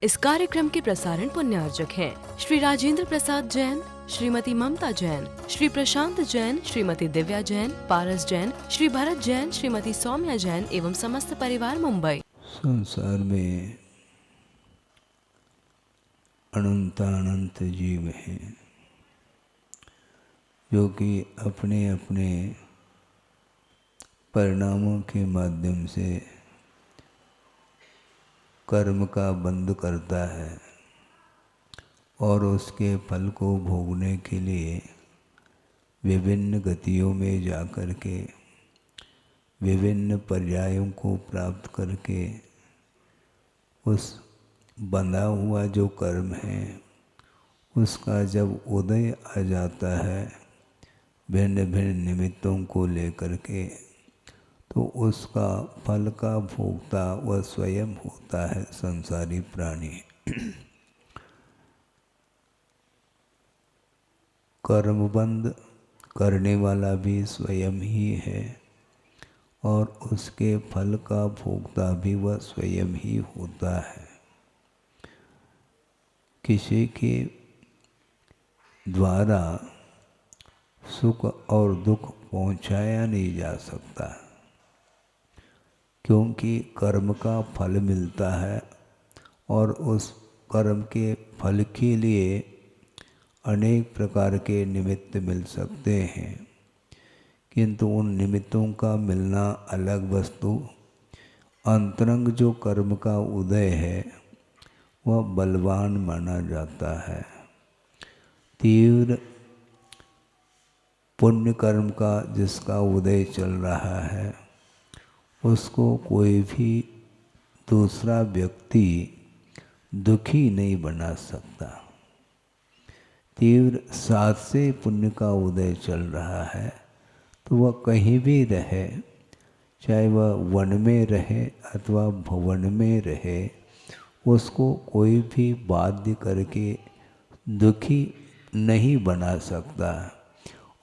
इस कार्यक्रम के प्रसारण पुण्यार्जक हैं श्री राजेंद्र प्रसाद जैन, श्रीमती ममता जैन, श्री प्रशांत जैन, श्रीमती दिव्या जैन, पारस जैन, श्री भरत जैन, श्रीमती सौम्या जैन एवं समस्त परिवार मुंबई। संसार में अनंत जीव हैं जो कि अपने अपने परिणामों के माध्यम से कर्म का बंध करता है और उसके फल को भोगने के लिए विभिन्न गतियों में जाकर के विभिन्न पर्यायों को प्राप्त करके उस बंधा हुआ जो कर्म है उसका जब उदय आ जाता है भिन्न भिन्न निमित्तों को लेकर के, तो उसका फल का भोक्ता वह स्वयं होता है संसारी प्राणी। कर्मबंध करने वाला भी स्वयं ही है और उसके फल का भोक्ता भी वह स्वयं ही होता है। किसी के द्वारा सुख और दुख पहुंचाया नहीं जा सकता, क्योंकि कर्म का फल मिलता है और उस कर्म के फल के लिए अनेक प्रकार के निमित्त मिल सकते हैं, किंतु उन निमित्तों का मिलना अलग वस्तु। अंतरंग जो कर्म का उदय है वह बलवान माना जाता है। तीव्र पुण्य कर्म का जिसका उदय चल रहा है उसको कोई भी दूसरा व्यक्ति दुखी नहीं बना सकता। तीव्र साथ से पुण्य का उदय चल रहा है तो वह कहीं भी रहे, चाहे वह वन में रहे अथवा भवन में रहे, उसको कोई भी बाध्य करके दुखी नहीं बना सकता।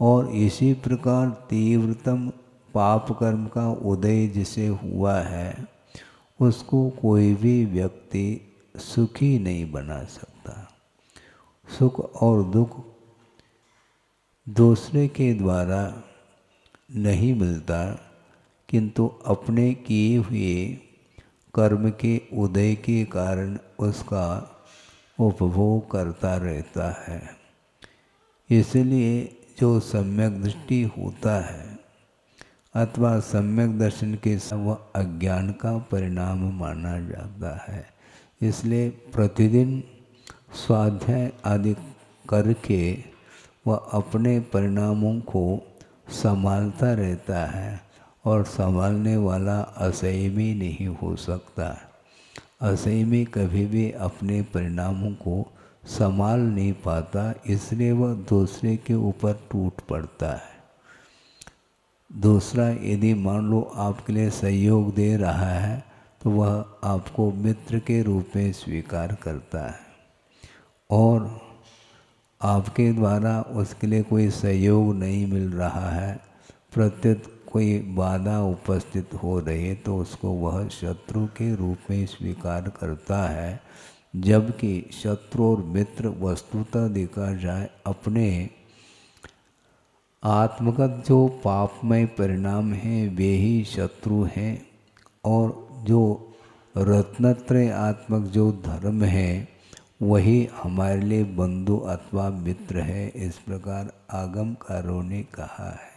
और इसी प्रकार तीव्रतम पाप कर्म का उदय जिसे हुआ है उसको कोई भी व्यक्ति सुखी नहीं बना सकता। सुख और दुख दूसरे के द्वारा नहीं मिलता, किंतु अपने किए हुए कर्म के उदय के कारण उसका उपभोग करता रहता है। इसलिए जो सम्यक दृष्टि होता है अथवा सम्यक दर्शन के वह अज्ञान का परिणाम माना जाता है। इसलिए प्रतिदिन स्वाध्याय आदि करके वह अपने परिणामों को संभालता रहता है और संभालने वाला असंयमी नहीं हो सकता। असंयमी कभी भी अपने परिणामों को संभाल नहीं पाता, इसलिए वह दूसरे के ऊपर टूट पड़ता है। दूसरा यदि मान लो आपके लिए सहयोग दे रहा है तो वह आपको मित्र के रूप में स्वीकार करता है, और आपके द्वारा उसके लिए कोई सहयोग नहीं मिल रहा है, प्रत्युत कोई बाधा उपस्थित हो रही है तो उसको वह शत्रु के रूप में स्वीकार करता है। जबकि शत्रु और मित्र वस्तुतः देखा जाए अपने आत्मगत जो पापमय परिणाम हैं वे ही शत्रु हैं, और जो रत्नत्रय आत्मक जो धर्म है वही हमारे लिए बंधु अथवा मित्र है। इस प्रकार आगमकारों ने कहा है।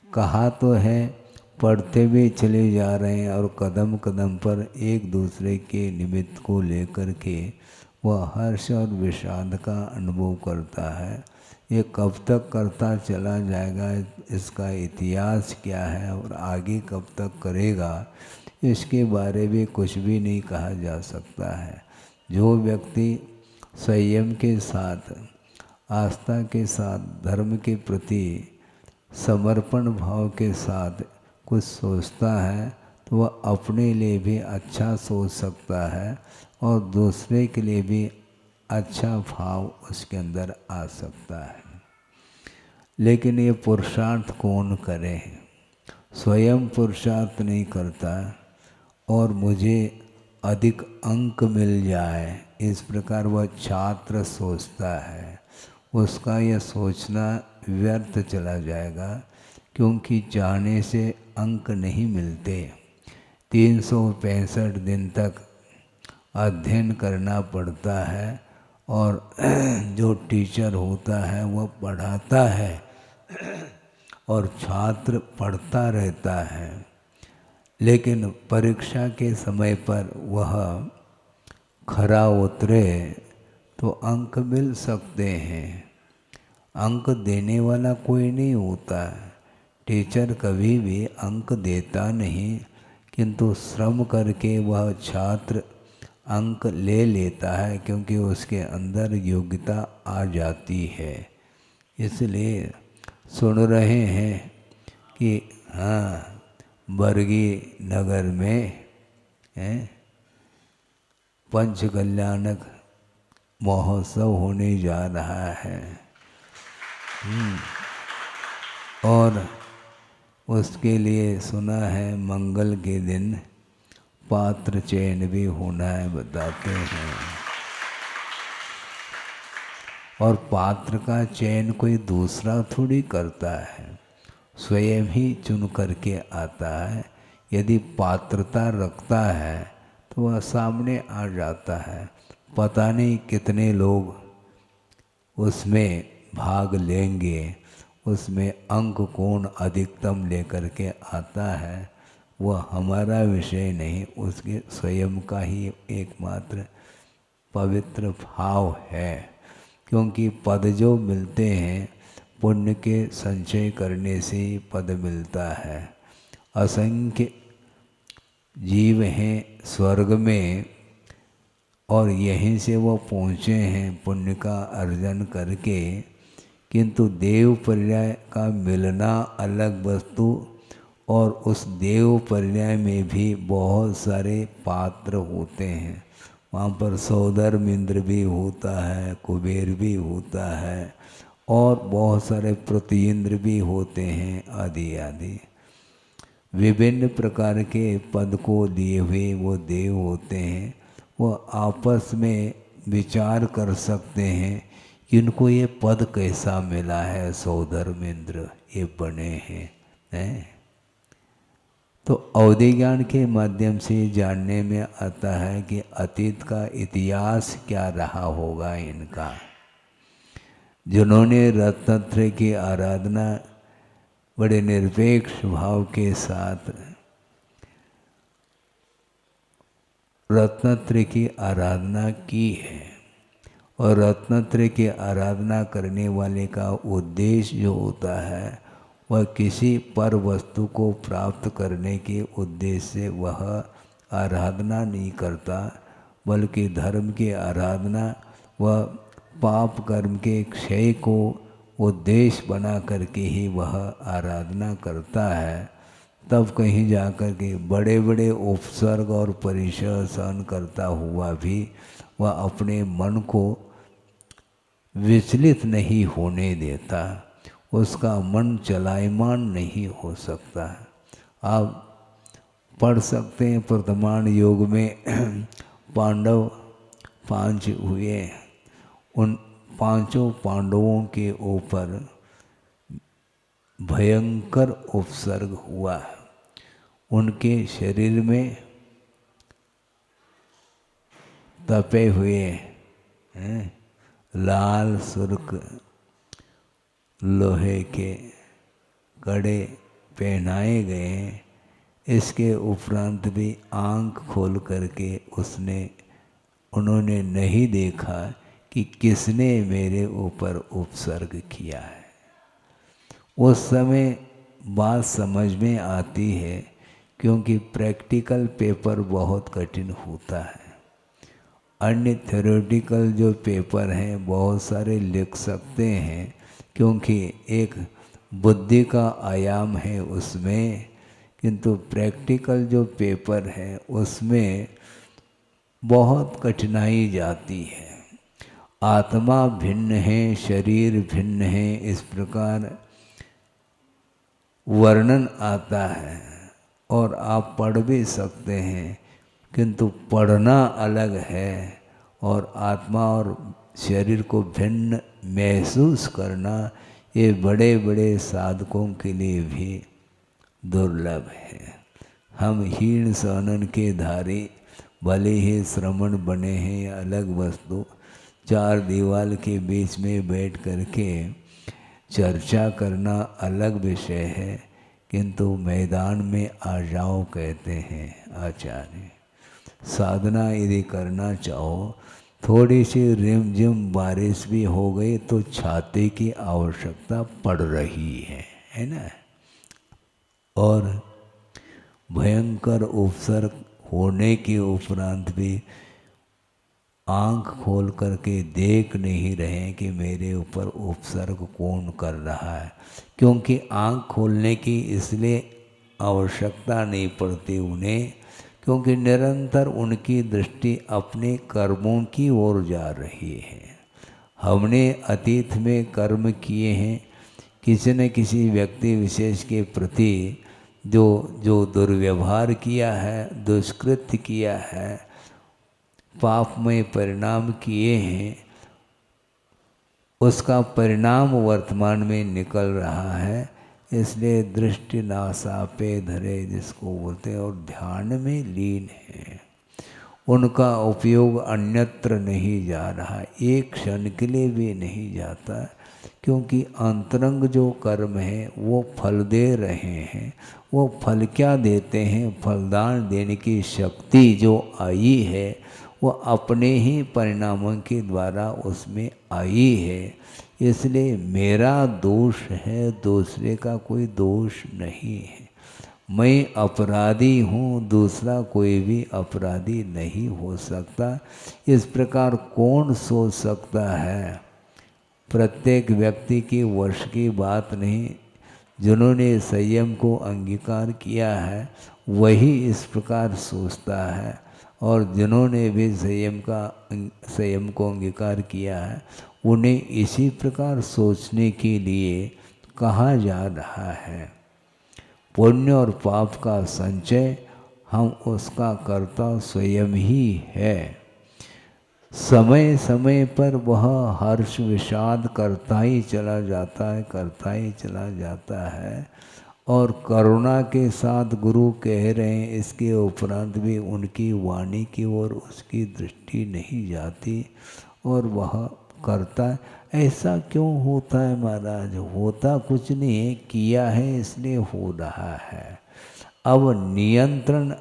कहा तो है, पढ़ते हुए चले जा रहे हैं और कदम कदम पर एक दूसरे के निमित्त को लेकर के वह हर्ष और विषाद का अनुभव करता है। ये कब तक करता चला जाएगा, इसका इतिहास क्या है और आगे कब तक करेगा, इसके बारे में कुछ भी नहीं कहा जा सकता है। जो व्यक्ति संयम के साथ, आस्था के साथ, धर्म के प्रति समर्पण भाव के साथ कुछ सोचता है तो वह अपने लिए भी अच्छा सोच सकता है और दूसरे के लिए भी अच्छा भाव उसके अंदर आ सकता है। लेकिन ये पुरुषार्थ कौन करे? स्वयं पुरुषार्थ नहीं करता और मुझे अधिक अंक मिल जाए, इस प्रकार वह छात्र सोचता है। उसका यह सोचना व्यर्थ चला जाएगा, क्योंकि चाहने से अंक नहीं मिलते। 365 दिन तक अध्ययन करना पड़ता है, और जो टीचर होता है वह पढ़ाता है और छात्र पढ़ता रहता है। लेकिन परीक्षा के समय पर वह खरा उतरे तो अंक मिल सकते हैं। अंक देने वाला कोई नहीं होता, टीचर कभी भी अंक देता नहीं, किंतु श्रम करके वह छात्र अंक ले लेता है, क्योंकि उसके अंदर योग्यता आ जाती है। इसलिए सुन रहे हैं कि हाँ, बरगी नगर में पंच कल्याणक महोत्सव होने जा रहा है, और उसके लिए सुना है मंगल के दिन पात्र चयन भी होना है, बताते हैं। और पात्र का चयन कोई दूसरा थोड़ी करता है, स्वयं ही चुन करके आता है। यदि पात्रता रखता है तो वह सामने आ जाता है। पता नहीं कितने लोग उसमें भाग लेंगे, उसमें अंक कौन अधिकतम लेकर के आता है वह हमारा विषय नहीं, उसके स्वयं का ही एकमात्र पवित्र भाव है। क्योंकि पद जो मिलते हैं पुण्य के संचय करने से ही पद मिलता है। असंख्य जीव हैं स्वर्ग में, और यहीं से वो पहुँचे हैं पुण्य का अर्जन करके, किंतु देव पर्याय का मिलना अलग वस्तु, और उस देव पर्याय में भी बहुत सारे पात्र होते हैं। वहाँ पर सौधर्म इंद्र भी होता है, कुबेर भी होता है, और बहुत सारे प्रतिइंद्र भी होते हैं, आदि आदि। विभिन्न प्रकार के पद को दिए हुए वो देव होते हैं। वो आपस में विचार कर सकते हैं कि इनको ये पद कैसा मिला है, सौधर्म इंद्र ये बने हैं। तो अवधि ज्ञान के माध्यम से जानने में आता है कि अतीत का इतिहास क्या रहा होगा इनका। जिन्होंने रत्नत्रय की आराधना बड़े निरपेक्ष भाव के साथ रत्नत्रय की आराधना की है, और रत्नत्रय की आराधना करने वाले का उद्देश्य जो होता है वह किसी पर वस्तु को प्राप्त करने के उद्देश्य से वह आराधना नहीं करता, बल्कि धर्म की आराधना वह पाप कर्म के क्षय को उद्देश्य बना करके ही वह आराधना करता है। तब कहीं जाकर के बड़े बड़े उपसर्ग और परिचय सहन करता हुआ भी वह अपने मन को विचलित नहीं होने देता, उसका मन चलायमान नहीं हो सकता। आप पढ़ सकते हैं वर्तमान युग में पांडव 5 हुए, उन 5 पांडवों के ऊपर भयंकर उपसर्ग हुआ। उनके शरीर में तपे हुए लाल सुर्ख लोहे के कड़े पहनाए गए। इसके उपरांत भी आंख खोल करके उन्होंने नहीं देखा कि किसने मेरे ऊपर उपसर्ग किया है। उस समय बात समझ में आती है, क्योंकि प्रैक्टिकल पेपर बहुत कठिन होता है। अन्य थ्योरेटिकल जो पेपर हैं बहुत सारे लिख सकते हैं, क्योंकि एक बुद्धि का आयाम है उसमें, किंतु प्रैक्टिकल जो पेपर है उसमें बहुत कठिनाई जाती है। आत्मा भिन्न है, शरीर भिन्न है, इस प्रकार वर्णन आता है, और आप पढ़ भी सकते हैं किंतु पढ़ना अलग है और आत्मा और शरीर को भिन्न महसूस करना ये बड़े बड़े साधकों के लिए भी दुर्लभ है। हम हीन सहनन के धारी भले ही श्रमण बने हैं या अलग वस्तु, चार दीवार के बीच में बैठ करके चर्चा करना अलग विषय है, किंतु मैदान में आ जाओ कहते हैं आचार्य। साधना यदि करना चाहो, थोड़ी सी रिमझिम बारिश भी हो गई तो छाते की आवश्यकता पड़ रही है ना। और भयंकर उपसर्ग होने के उपरांत भी आंख खोल करके देख नहीं रहे कि मेरे ऊपर उपसर्ग कौन कर रहा है, क्योंकि आंख खोलने की इसलिए आवश्यकता नहीं पड़ती उन्हें, क्योंकि निरंतर उनकी दृष्टि अपने कर्मों की ओर जा रही है। हमने अतीत में कर्म किए हैं, किसी न किसी व्यक्ति विशेष के प्रति जो दुर्व्यवहार किया है, दुष्कृत्य किया है, पापमय परिणाम किए हैं, उसका परिणाम वर्तमान में निकल रहा है। इसलिए दृष्टि नासापे धरे जिसको बोलते हैं और ध्यान में लीन है, उनका उपयोग अन्यत्र नहीं जा रहा, एक क्षण के लिए भी नहीं जाता, क्योंकि अंतरंग जो कर्म है वो फल दे रहे हैं। वो फल क्या देते हैं? फलदान देने की शक्ति जो आई है वो अपने ही परिणामों के द्वारा उसमें आई है। इसलिए मेरा दोष है, दूसरे का कोई दोष नहीं है। मैं अपराधी हूँ, दूसरा कोई भी अपराधी नहीं हो सकता। इस प्रकार कौन सोच सकता है? प्रत्येक व्यक्ति की वर्ष की बात नहीं। जिन्होंने संयम को अंगीकार किया है वही इस प्रकार सोचता है, और जिन्होंने भी संयम को अंगीकार किया है उन्हें इसी प्रकार सोचने के लिए कहा जा रहा है। पुण्य और पाप का संचय हम उसका कर्ता स्वयं ही है। समय समय पर वह हर्ष विषाद करता ही चला जाता है, करता ही चला जाता है। और करुणा के साथ गुरु कह रहे हैं, इसके उपरांत भी उनकी वाणी की ओर उसकी दृष्टि नहीं जाती और वह करता है। ऐसा क्यों होता है महाराज? होता कुछ नहीं है, किया है इसलिए हो रहा है। अब नियंत्रण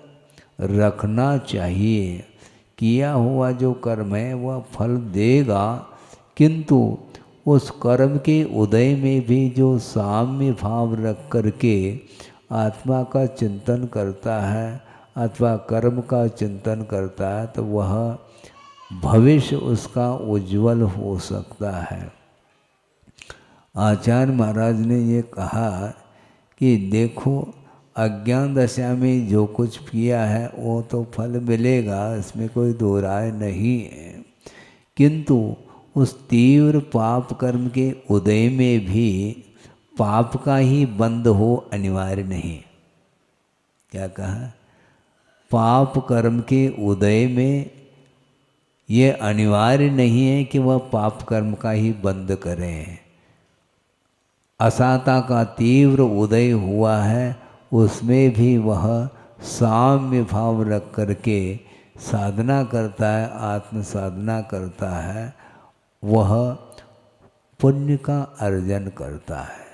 रखना चाहिए। किया हुआ जो कर्म है वह फल देगा, किंतु उस कर्म के उदय में भी जो साम्य भाव रख करके आत्मा का चिंतन करता है अथवा कर्म का चिंतन करता है तो वह भविष्य उसका उज्जवल हो सकता है। आचार्य महाराज ने ये कहा कि देखो, अज्ञान दशा में जो कुछ किया है वो तो फल मिलेगा, इसमें कोई दो राय नहीं है, किंतु उस तीव्र पाप कर्म के उदय में भी पाप का ही बंध हो अनिवार्य नहीं। क्या कहा? पाप कर्म के उदय में ये अनिवार्य नहीं है कि वह पाप कर्म का ही बंद करें। असाता का तीव्र उदय हुआ है, उसमें भी वह साम्य भाव रख करके साधना करता है, आत्म साधना करता है, वह पुण्य का अर्जन करता है,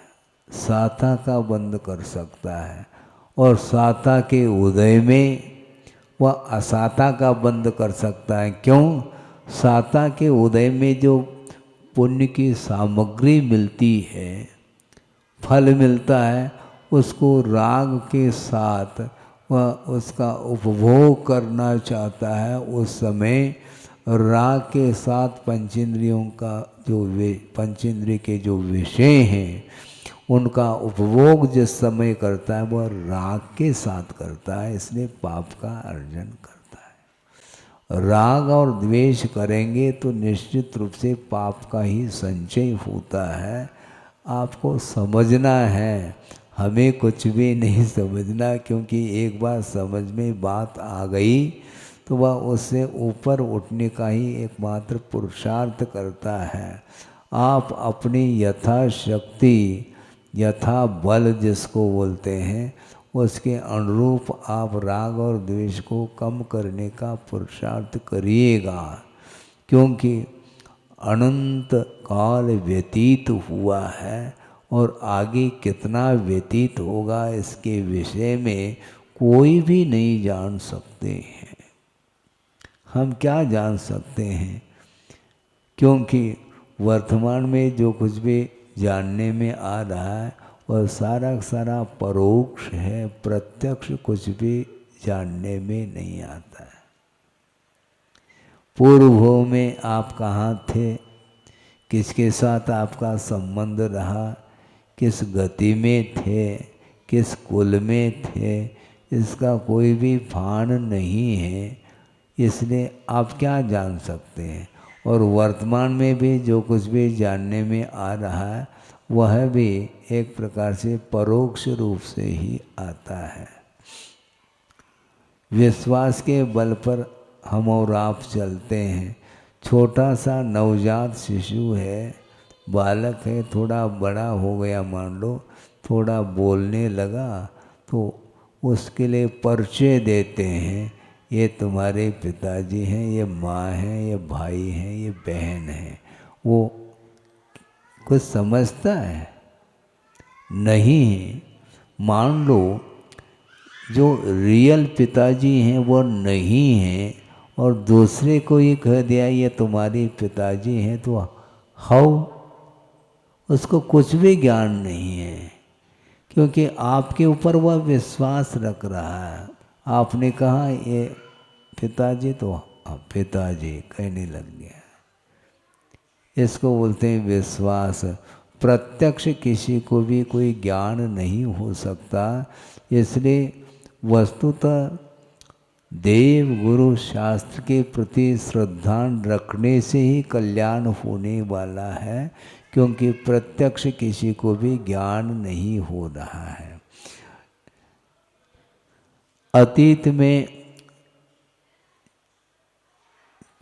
साता का बंद कर सकता है। और साता के उदय में वह असाता का बंद कर सकता है। क्यों? साता के उदय में जो पुण्य की सामग्री मिलती है, फल मिलता है, उसको राग के साथ वह उसका उपभोग करना चाहता है। उस समय राग के साथ पंचेंद्रियों का पंचेंद्रिय के जो विषय हैं उनका उपभोग जिस समय करता है वह राग के साथ करता है, इसलिए पाप का अर्जन करता है। राग और द्वेष करेंगे तो निश्चित रूप से पाप का ही संचय होता है। आपको समझना है, हमें कुछ भी नहीं समझना, क्योंकि एक बार समझ में बात आ गई तो वह उससे ऊपर उठने का ही एकमात्र पुरुषार्थ करता है। आप अपनी यथाशक्ति, यथा बल जिसको बोलते हैं, उसके अनुरूप आप राग और द्वेष को कम करने का पुरुषार्थ करिएगा, क्योंकि अनंत काल व्यतीत हुआ है और आगे कितना व्यतीत होगा इसके विषय में कोई भी नहीं जान सकते हैं। हम क्या जान सकते हैं, क्योंकि वर्तमान में जो कुछ भी जानने में आ रहा है वह सारा का सारा परोक्ष है, प्रत्यक्ष कुछ भी जानने में नहीं आता है। पूर्व में आप कहाँ थे, किसके साथ आपका संबंध रहा, किस गति में थे, किस कुल में थे, इसका कोई भी भान नहीं है, इसलिए आप क्या जान सकते हैं। और वर्तमान में भी जो कुछ भी जानने में आ रहा है वह भी एक प्रकार से परोक्ष रूप से ही आता है। विश्वास के बल पर हम और आप चलते हैं। छोटा सा नवजात शिशु है, बालक है, थोड़ा बड़ा हो गया, मान लो थोड़ा बोलने लगा, तो उसके लिए परिचय देते हैं, ये तुम्हारे पिताजी हैं, ये माँ हैं, ये भाई हैं, ये बहन हैं। वो कुछ समझता है नहीं। मान लो जो रियल पिताजी हैं वो नहीं हैं और दूसरे को ये कह दिया ये तुम्हारे पिताजी हैं, तो हाउ, उसको कुछ भी ज्ञान नहीं है, क्योंकि आपके ऊपर वह विश्वास रख रहा है। आपने कहा ये पिताजी, तो पिताजी कहने लग गया। इसको बोलते हैं विश्वास। प्रत्यक्ष किसी को भी कोई ज्ञान नहीं हो सकता, इसलिए वस्तुतः देव गुरु शास्त्र के प्रति श्रद्धा रखने से ही कल्याण होने वाला है, क्योंकि प्रत्यक्ष किसी को भी ज्ञान नहीं हो रहा है। अतीत में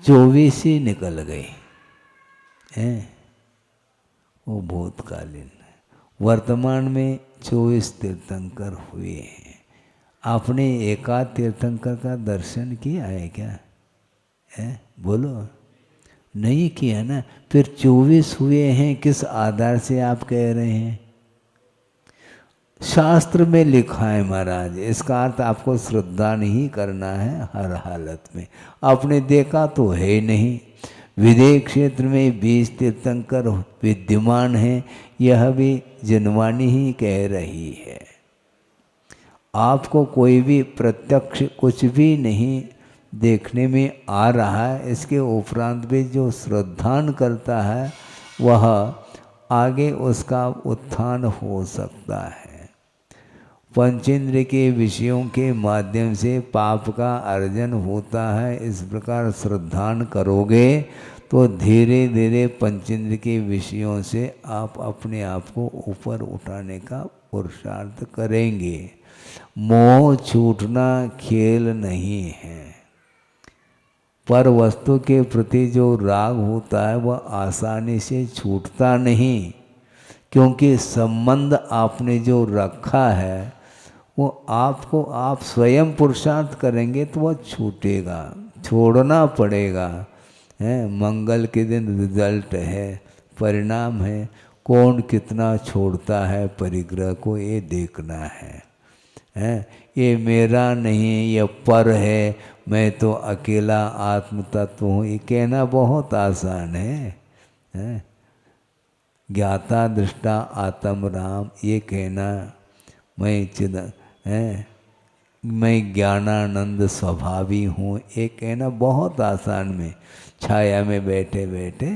24 ही निकल गए हैं, वो भूतकालीन है। वर्तमान में 24 तीर्थंकर हुए हैं। आपने एकाध तीर्थंकर का दर्शन किया है क्या? है बोलो, नहीं किया ना, फिर 24 हुए हैं, किस आधार से आप कह रहे हैं? शास्त्र में लिखा है महाराज, इसका अर्थ आपको श्रद्धा नहीं करना है हर हालत में। आपने देखा तो है नहीं। विदेह क्षेत्र में 20 तीर्थंकर विद्यमान हैं, यह भी जनवाणी ही कह रही है। आपको कोई भी प्रत्यक्ष कुछ भी नहीं देखने में आ रहा है, इसके उपरांत भी जो श्रद्धान करता है वह आगे उसका उत्थान हो सकता है। पंचेंद्र के विषयों के माध्यम से पाप का अर्जन होता है। इस प्रकार श्रद्धान करोगे तो धीरे धीरे पंचेंद्र के विषयों से आप अपने आप को ऊपर उठाने का पुरुषार्थ करेंगे। मोह छूटना खेल नहीं है, पर वस्तु के प्रति जो राग होता है वह आसानी से छूटता नहीं, क्योंकि संबंध आपने जो रखा है वो आपको आप स्वयं पुरुषार्थ करेंगे तो वह छूटेगा, छोड़ना पड़ेगा। है मंगल के दिन रिजल्ट है, परिणाम है, कौन कितना छोड़ता है परिग्रह को, ये देखना है। ये मेरा नहीं, ये पर है, मैं तो अकेला आत्म तत्व हूँ, ये कहना बहुत आसान है। ज्ञाता दृष्टा आत्म राम, ये कहना मैं मैं ज्ञानानंद स्वभावी हूँ, ये कहना बहुत आसान में, छाया में बैठे बैठे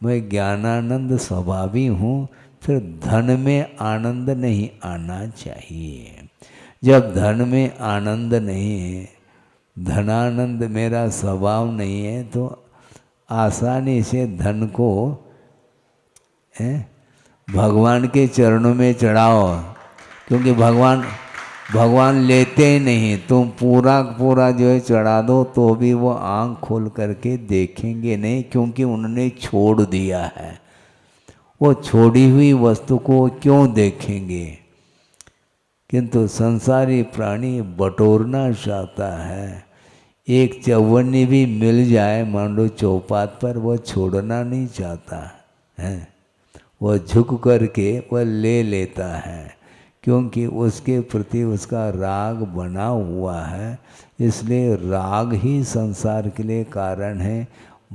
मैं ज्ञानानंद स्वभावी हूँ। फिर धन में आनंद नहीं आना चाहिए। जब धन में आनंद नहीं है, धनानंद मेरा स्वभाव नहीं है, तो आसानी से धन को भगवान के चरणों में चढ़ाओ, क्योंकि भगवान भगवान लेते ही नहीं। तुम पूरा पूरा जो है चढ़ा दो तो भी वो आँख खोल करके देखेंगे नहीं, क्योंकि उन्होंने छोड़ दिया है। वो छोड़ी हुई वस्तु को क्यों देखेंगे? किंतु संसारी प्राणी बटोरना चाहता है। एक चौवन्नी भी मिल जाए मान लो चौपात पर, वह छोड़ना नहीं चाहता है। वह झुक करके वह ले लेता है, क्योंकि उसके प्रति उसका राग बना हुआ है। इसलिए राग ही संसार के लिए कारण है,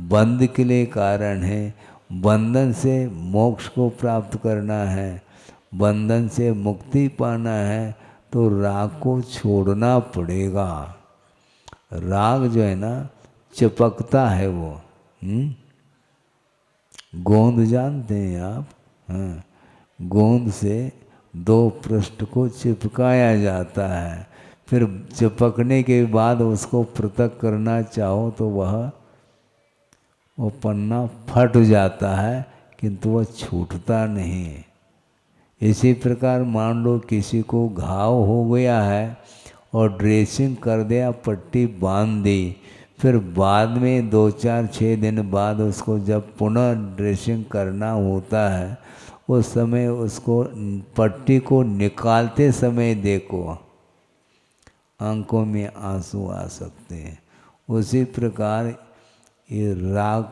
बंध के लिए कारण है। बंधन से मोक्ष को प्राप्त करना है, बंधन से मुक्ति पाना है, तो राग को छोड़ना पड़ेगा। राग जो है ना चिपकता है वो। गोंद जानते हैं आप? हाँ, गोंद से दो पृष्ठ को चिपकाया जाता है, फिर चिपकने के बाद उसको पृथक करना चाहो तो वो पन्ना फट जाता है, किंतु वह छूटता नहीं। इसी प्रकार मान लो किसी को घाव हो गया है और ड्रेसिंग कर दिया, पट्टी बांध दी, फिर बाद में 2-4-6 दिन बाद उसको जब पुनः ड्रेसिंग करना होता है, उस समय उसको पट्टी को निकालते समय देखो आंखों में आंसू आ सकते हैं। उसी प्रकार ये राग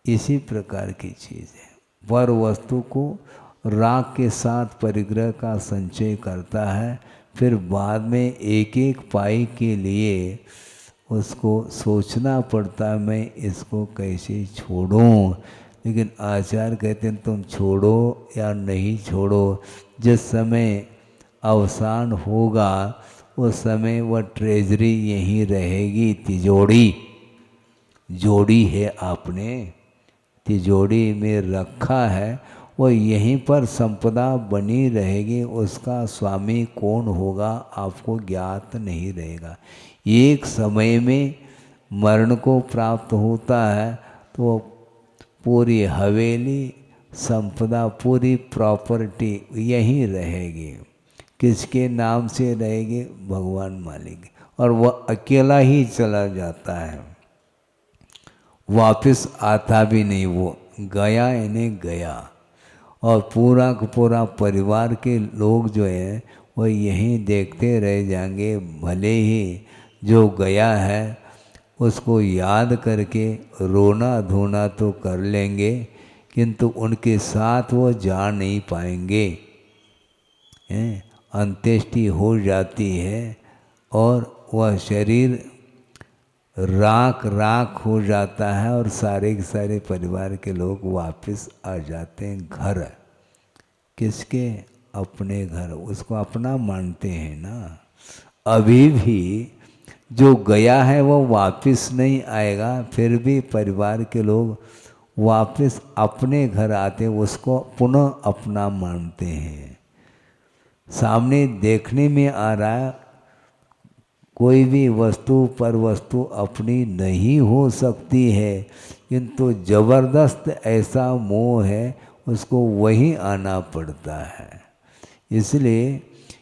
इसी प्रकार की चीज़ है। पर वस्तु को राग के साथ परिग्रह का संचय करता है, फिर बाद में एक एक पाई के लिए उसको सोचना पड़ता है मैं इसको कैसे छोड़ूं। लेकिन आचार्य कहते हैं तुम छोड़ो या नहीं छोड़ो, जिस समय अवसान होगा उस समय वह ट्रेजरी यहीं रहेगी। तिजोरी जोड़ी है आपने, तिजोरी में रखा है, वो यहीं पर संपदा बनी रहेगी। उसका स्वामी कौन होगा आपको ज्ञात नहीं रहेगा। एक समय में मरण को प्राप्त होता है तो पूरी हवेली, संपदा, पूरी प्रॉपर्टी यहीं रहेगी। किसके नाम से रहेगी? भगवान मालिक। और वह अकेला ही चला जाता है, वापस आता भी नहीं। वो गया यानी गया, और पूरा का पूरा परिवार के लोग जो हैं वो यहीं देखते रह जाएंगे। भले ही जो गया है उसको याद करके रोना धोना तो कर लेंगे, किंतु उनके साथ वो जा नहीं पाएंगे। अंत्येष्टि हो जाती है और वह शरीर राख राख हो जाता है, और सारे के सारे परिवार के लोग वापस आ जाते हैं घर। किसके? अपने घर। उसको अपना मानते हैं ना। अभी भी जो गया है वो वापस नहीं आएगा, फिर भी परिवार के लोग वापस अपने घर आते, उसको पुनः अपना मानते हैं। सामने देखने में आ रहा है कोई भी वस्तु पर वस्तु अपनी नहीं हो सकती है, किंतु जबरदस्त ऐसा मोह है उसको वहीं आना पड़ता है। इसलिए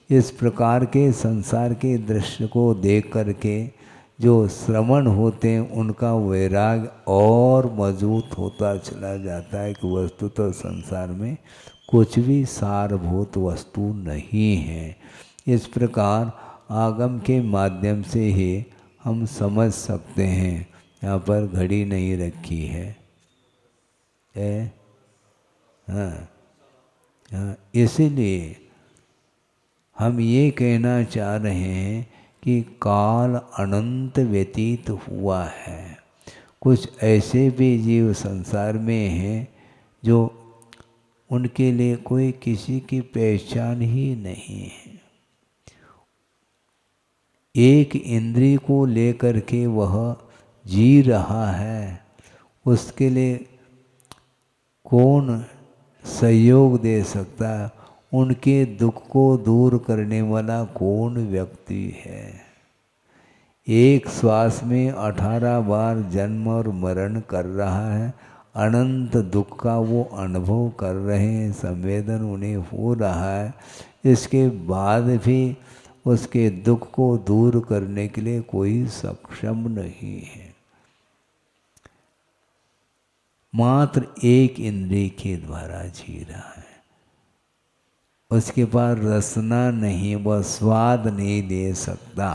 इस प्रकार के संसार के दृश्य को देख करके जो श्रवण होते हैं उनका वैराग और मजबूत होता चला जाता है कि वस्तु तो संसार में कुछ भी सारभूत वस्तु नहीं है। इस प्रकार आगम के माध्यम से ही हम समझ सकते हैं। यहाँ पर घड़ी नहीं रखी है, हाँ, इसीलिए हम ये कहना चाह रहे हैं कि काल अनंत व्यतीत हुआ है। कुछ ऐसे भी जीव संसार में हैं जो उनके लिए कोई किसी की पहचान ही नहीं है। एक इंद्रिय को लेकर के वह जी रहा है, उसके लिए कौन सहयोग दे सकता है? उनके दुख को दूर करने वाला कौन व्यक्ति है? एक श्वास में 18 बार जन्म और मरण कर रहा है, अनंत दुख का वो अनुभव कर रहे हैं, संवेदन उन्हें हो रहा है। इसके बाद भी उसके दुख को दूर करने के लिए कोई सक्षम नहीं है। मात्र एक इंद्रिय के द्वारा जी रहा है, उसके पास रसना नहीं, वह स्वाद नहीं ले सकता।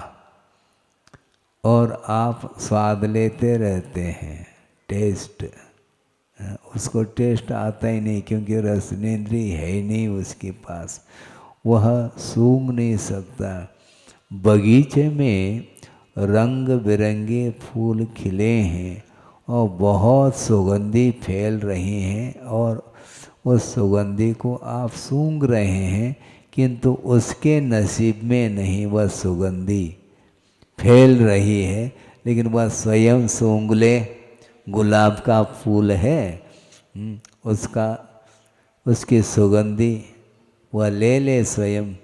और आप स्वाद लेते रहते हैं, टेस्ट, उसको टेस्ट आता ही नहीं, क्योंकि रसनेंद्रिय है ही नहीं उसके पास, वह सूंघ नहीं सकता। बगीचे में रंग बिरंगे फूल खिले हैं और बहुत सुगंधी फैल रही हैं, और उस सुगंधी को आप सूंघ रहे हैं, किंतु उसके नसीब में नहीं वह सुगंधी फैल रही है, लेकिन वह स्वयं सूंघ ले। गुलाब का फूल है, उसका उसकी सुगंधी वह ले ले, स्वयं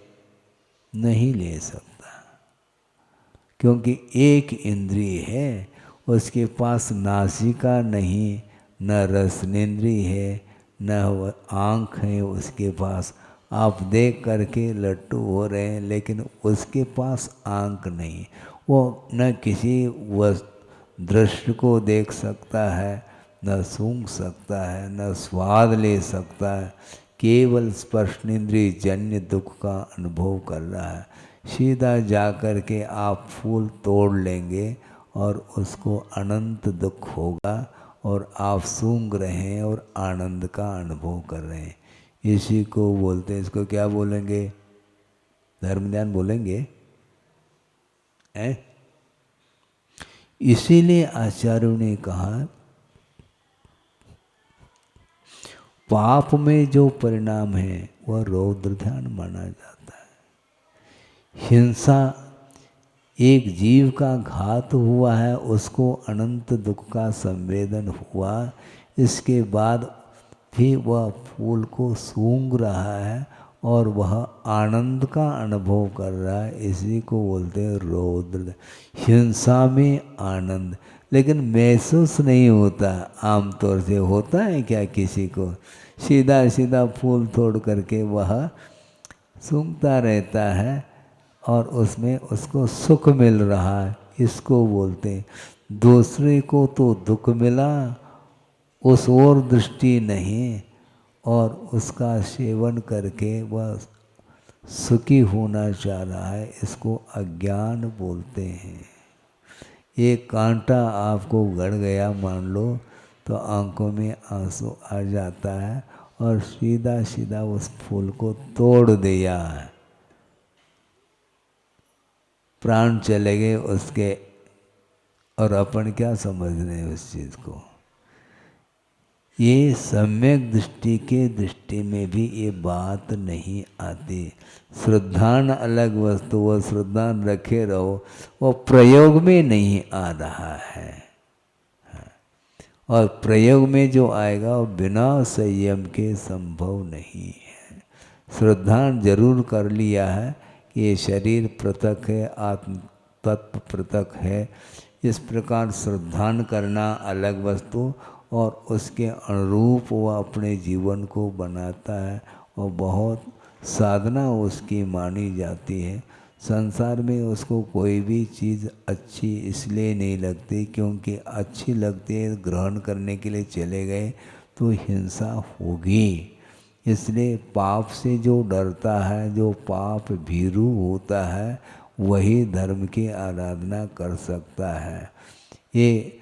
नहीं ले सकता, क्योंकि एक इंद्रिय है, उसके पास नासिका नहीं, न रसनेंद्रिय है, न वह आँख है उसके पास। आप देख करके लट्टू हो रहे हैं, लेकिन उसके पास आँख नहीं, वो न किसी दृश्य को देख सकता है, न सूंघ सकता है, न स्वाद ले सकता है, केवल स्पर्शनेंद्रिय जन्य दुख का अनुभव कर रहा है। सीधा जा कर के आप फूल तोड़ लेंगे और उसको अनंत दुख होगा, और आप सूंघ रहे हैं और आनंद का अनुभव कर रहे हैं। इसी को बोलते हैं, इसको क्या बोलेंगे? धर्म ज्ञान बोलेंगे, हैं? इसीलिए आचार्यों ने कहा, पाप में जो परिणाम है वह रौद्र ध्यान माना जाता है। हिंसा, एक जीव का घात हुआ है, उसको अनंत दुख का संवेदन हुआ, इसके बाद भी वह फूल को सूंघ रहा है और वह आनंद का अनुभव कर रहा है, इसी को बोलते हैं रौद्र। हिंसा में आनंद, लेकिन महसूस नहीं होता। आमतौर से होता है क्या किसी को? सीधा सीधा फूल तोड़ करके वह सूंघता रहता है और उसमें उसको सुख मिल रहा है, इसको बोलते हैं। दूसरे को तो दुख मिला, उस ओर दृष्टि नहीं, और उसका सेवन करके वह सुखी होना चाह रहा है, इसको अज्ञान बोलते हैं। एक कांटा आपको गड़ गया मान लो, तो आंखों में आंसू आ जाता है और सीधा सीधा उस फूल को तोड़ दिया, प्राण चले गए उसके, और अपन क्या समझ रहे हैं उस चीज़ को? ये सम्यक दृष्टि के दृष्टि में भी ये बात नहीं आती। श्रद्धान अलग वस्तु, वह श्रद्धान रखे रहो, वो प्रयोग में नहीं आ रहा है। और प्रयोग में जो आएगा वो बिना संयम के संभव नहीं है। श्रद्धान जरूर कर लिया है कि ये शरीर पृथक है, आत्म तत्व पृथक है, इस प्रकार श्रद्धान करना अलग वस्तु, और उसके अनुरूप वह अपने जीवन को बनाता है और बहुत साधना उसकी मानी जाती है। संसार में उसको कोई भी चीज़ अच्छी इसलिए नहीं लगती क्योंकि अच्छी लगती है, ग्रहण करने के लिए चले गए तो हिंसा होगी। इसलिए पाप से जो डरता है, जो पाप भीरू होता है, वही धर्म की आराधना कर सकता है। ये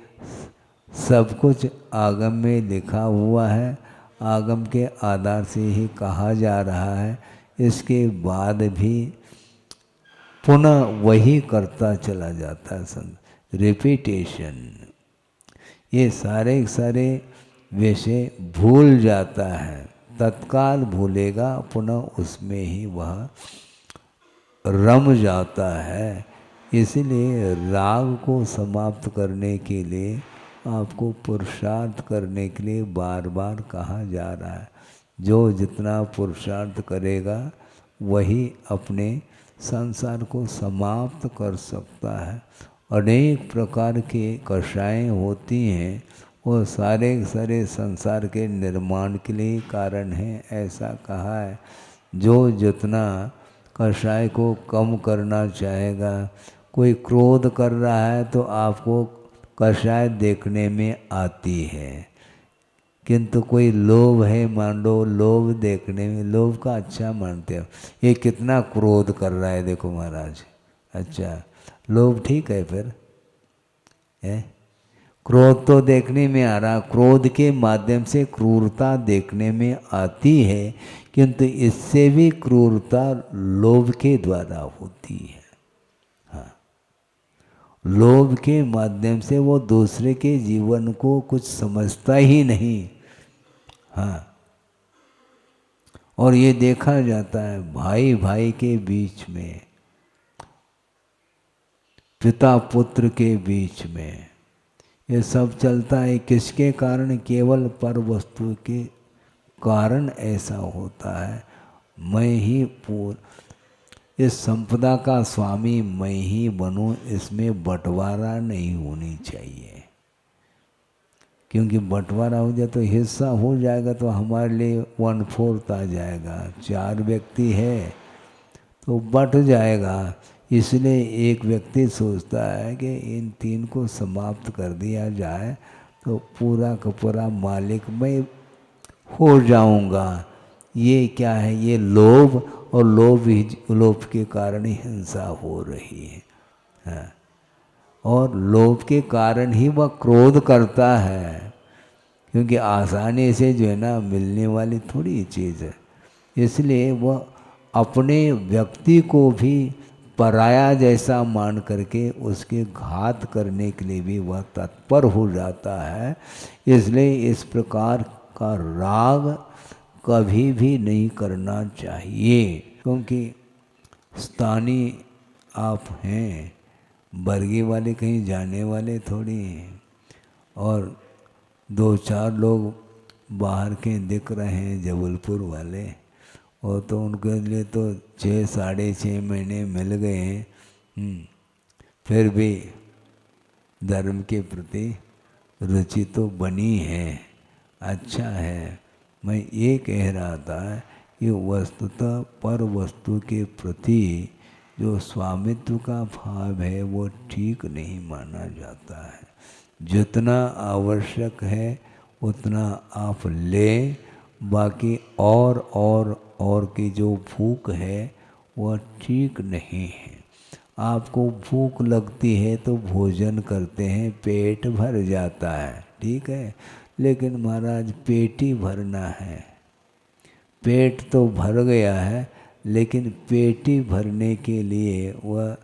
सब कुछ आगम में लिखा हुआ है, आगम के आधार से ही कहा जा रहा है। इसके बाद भी पुनः वही करता चला जाता है, रिपीटेशन। ये सारे सारे विषय भूल जाता है, तत्काल भूलेगा, पुनः उसमें ही वह रम जाता है। इसलिए राग को समाप्त करने के लिए आपको पुरुषार्थ करने के लिए बार बार कहा जा रहा है। जो जितना पुरुषार्थ करेगा वही अपने संसार को समाप्त कर सकता है। अनेक प्रकार के कषायें होती हैं, वो सारे सारे संसार के निर्माण के लिए कारण हैं, ऐसा कहा है। जो जितना कषाय को कम करना चाहेगा। कोई क्रोध कर रहा है तो आपको कषाय देखने में आती है, किंतु कोई लोभ है, मान लो लोभ देखने में, लोभ का अच्छा मानते हो, ये कितना क्रोध कर रहा है देखो महाराज। अच्छा, लोभ ठीक है फिर है? क्रोध तो देखने में आ रहा, क्रोध के माध्यम से क्रूरता देखने में आती है, किंतु इससे भी क्रूरता लोभ के द्वारा होती है। हाँ, लोभ के माध्यम से वो दूसरे के जीवन को कुछ समझता ही नहीं। हाँ, और ये देखा जाता है भाई भाई के बीच में, पिता पुत्र के बीच में, ये सब चलता है। किसके कारण? केवल पर वस्तु के कारण ऐसा होता है। मैं ही इस संपदा का स्वामी मैं ही बनूं, इसमें बंटवारा नहीं होनी चाहिए, क्योंकि बंटवारा हो जाए तो हिस्सा हो जाएगा तो हमारे लिए 1/4 आ जाएगा। 4 व्यक्ति है तो बट जाएगा। इसलिए एक व्यक्ति सोचता है कि इन 3 को समाप्त कर दिया जाए तो पूरा का पूरा मालिक मैं हो जाऊंगा। ये क्या है? ये लोभ, और लोभ के कारण ही हिंसा हो रही है। हाँ, और लोभ के कारण ही वह क्रोध करता है, क्योंकि आसानी से जो है ना मिलने वाली थोड़ी चीज़ है। इसलिए वह अपने व्यक्ति को भी पराया जैसा मान करके उसके घात करने के लिए भी वह तत्पर हो जाता है। इसलिए इस प्रकार का राग कभी भी नहीं करना चाहिए, क्योंकि स्थानीय आप हैं, बरगी वाले कहीं जाने वाले थोड़ी हैं। और 2-4 लोग बाहर के दिख रहे हैं जबलपुर वाले, और तो उनके लिए तो 6-6.5 महीने मिल गए हैं। फिर भी धर्म के प्रति रुचि तो बनी है, अच्छा है। मैं ये कह रहा था कि वस्तुतः पर वस्तु के प्रति जो स्वामित्व का भाव है वो ठीक नहीं माना जाता है। जितना आवश्यक है उतना आप लें, बाकी और की जो भूख है वह ठीक नहीं है। आपको भूख लगती है तो भोजन करते हैं, पेट भर जाता है, ठीक है। लेकिन महाराज पेट ही भरना है, पेट तो भर गया है, लेकिन पेट ही भरने के लिए वह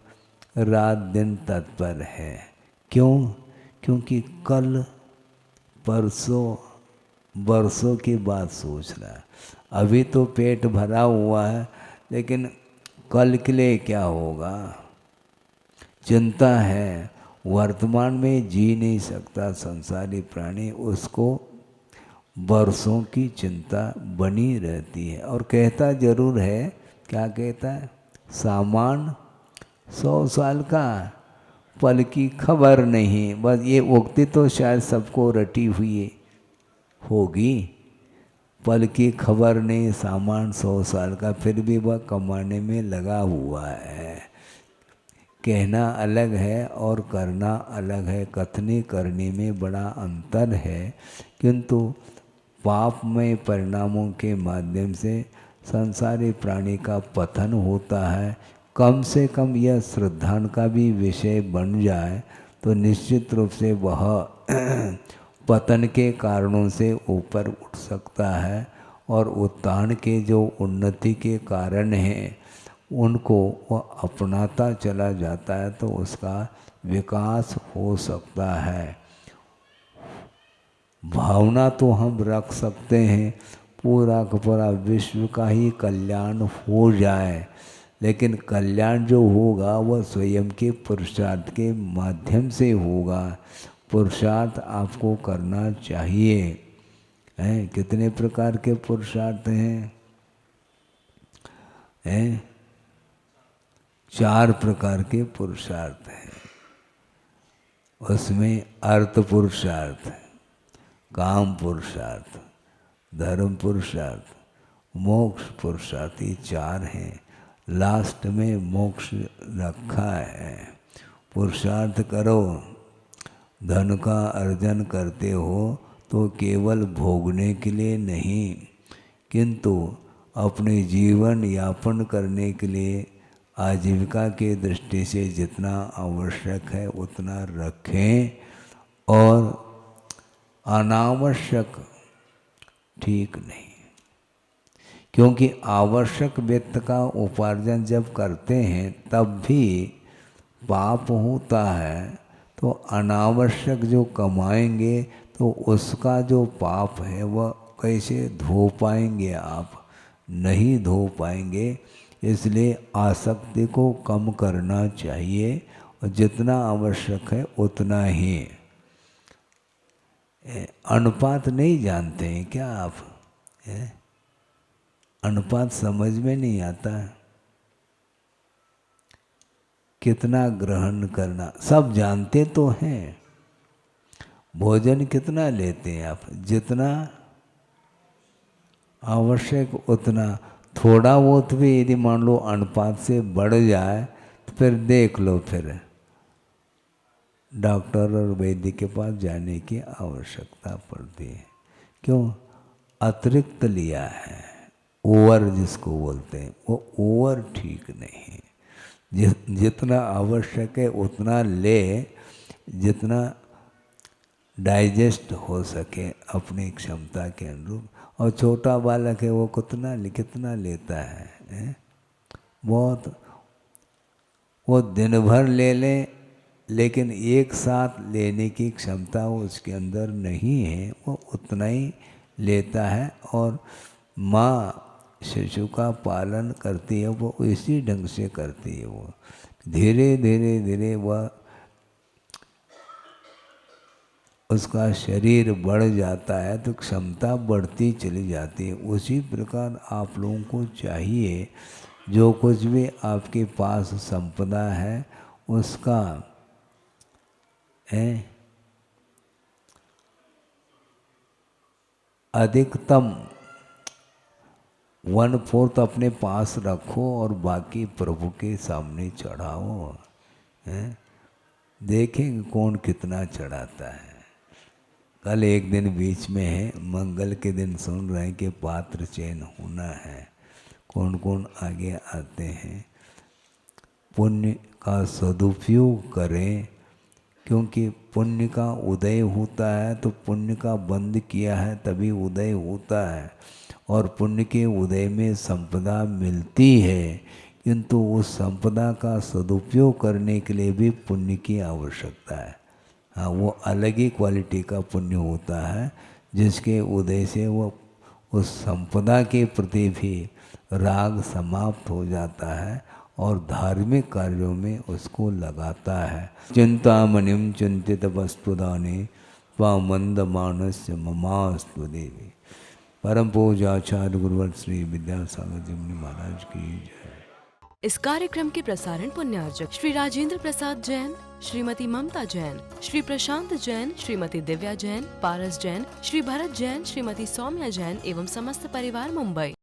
रात दिन तत्पर है। क्यों? क्योंकि कल परसों बरसों की बात सोच रहा है। अभी तो पेट भरा हुआ है, लेकिन कल के लिए क्या होगा, चिंता है। वर्तमान में जी नहीं सकता संसारी प्राणी, उसको बरसों की चिंता बनी रहती है। और कहता जरूर है, क्या कहता है? सामान 100 साल का, पल की खबर नहीं। बस ये उक्ति तो शायद सबको रटी हुई होगी, पल की खबर नहीं, सामान 100 साल का, फिर भी वह कमाने में लगा हुआ है। कहना अलग है और करना अलग है, कथनी करने में बड़ा अंतर है। किंतु पापमय परिणामों के माध्यम से संसारी प्राणी का पतन होता है। कम से कम यह श्रद्धा का भी विषय बन जाए तो निश्चित रूप से वह पतन के कारणों से ऊपर उठ सकता है, और उत्थान के जो उन्नति के कारण हैं उनको वह अपनाता चला जाता है, तो उसका विकास हो सकता है। भावना तो हम रख सकते हैं पूरा का पूरा विश्व का ही कल्याण हो जाए, लेकिन कल्याण जो होगा वह स्वयं के पुरुषार्थ के माध्यम से होगा। पुरुषार्थ आपको करना चाहिए। हैं कितने प्रकार के पुरुषार्थ हैं? 4 प्रकार के पुरुषार्थ हैं। उसमें अर्थ पुरुषार्थ, काम पुरुषार्थ, धर्म पुरुषार्थ, मोक्ष पुरुषार्थ, ये 4 हैं। लास्ट में मोक्ष रखा है। पुरुषार्थ करो, धन का अर्जन करते हो तो केवल भोगने के लिए नहीं, किंतु अपने जीवन यापन करने के लिए आजीविका के दृष्टि से जितना आवश्यक है उतना रखें, और अनावश्यक ठीक नहीं। क्योंकि आवश्यक वित्त का उपार्जन जब करते हैं तब भी पाप होता है, तो अनावश्यक जो कमाएंगे तो उसका जो पाप है वह कैसे धो पाएंगे आप? नहीं धो पाएंगे। इसलिए आसक्ति को कम करना चाहिए और जितना आवश्यक है उतना ही। अनुपात नहीं जानते हैं क्या आप? अनुपात समझ में नहीं आता। कितना ग्रहण करना सब जानते तो हैं। भोजन कितना लेते हैं आप? जितना आवश्यक उतना। थोड़ा बहुत भी यदि मान लो अनुपात से बढ़ जाए तो फिर देख लो, फिर डॉक्टर और वैद्य के पास जाने की आवश्यकता पड़ती है। क्यों? अतिरिक्त लिया है, ओवर जिसको बोलते हैं, वो ओवर ठीक नहीं। जितना आवश्यक है उतना ले, जितना डाइजेस्ट हो सके अपनी क्षमता के अनुरूप। और छोटा बालक है वो कितना लेता है? बहुत। वो दिन भर ले ले, लेकिन एक साथ लेने की क्षमता उसके अंदर नहीं है, वो उतना ही लेता है। और माँ शिशु का पालन करती है, वो इसी ढंग से करती है। वो धीरे धीरे धीरे वह उसका शरीर बढ़ जाता है तो क्षमता बढ़ती चली जाती है। उसी प्रकार आप लोगों को चाहिए जो कुछ भी आपके पास संपदा है उसका अधिकतम 1/4 अपने पास रखो और बाकी प्रभु के सामने चढ़ाओ। देखेंगे कौन कितना चढ़ाता है। कल एक दिन बीच में है, मंगल के दिन सुन रहे हैं कि पात्र चयन होना है। कौन कौन आगे आते हैं? पुण्य का सदुपयोग करें, क्योंकि पुण्य का उदय होता है तो पुण्य का बंद किया है तभी उदय होता है। और पुण्य के उदय में संपदा मिलती है, किंतु उस संपदा का सदुपयोग करने के लिए भी पुण्य की आवश्यकता है। हाँ, वो अलग ही क्वालिटी का पुण्य होता है जिसके उदय से वो उस संपदा के प्रति भी राग समाप्त हो जाता है और धार्मिक कार्यों में उसको लगाता है। चिंतामणिम चिंतित वस्तुदाने त्वामंद मानस्य ममास्तु देवी। परम पूज्य आचार्य गुरुवर श्री विद्यासागर जी मुनि महाराज की जय। इस कार्यक्रम के प्रसारण पुण्यार्जक श्री राजेंद्र प्रसाद जैन, श्रीमती ममता जैन, श्री प्रशांत जैन, श्रीमती दिव्या जैन, पारस जैन, श्री भरत जैन, श्रीमती सौम्या जैन एवं समस्त परिवार मुंबई।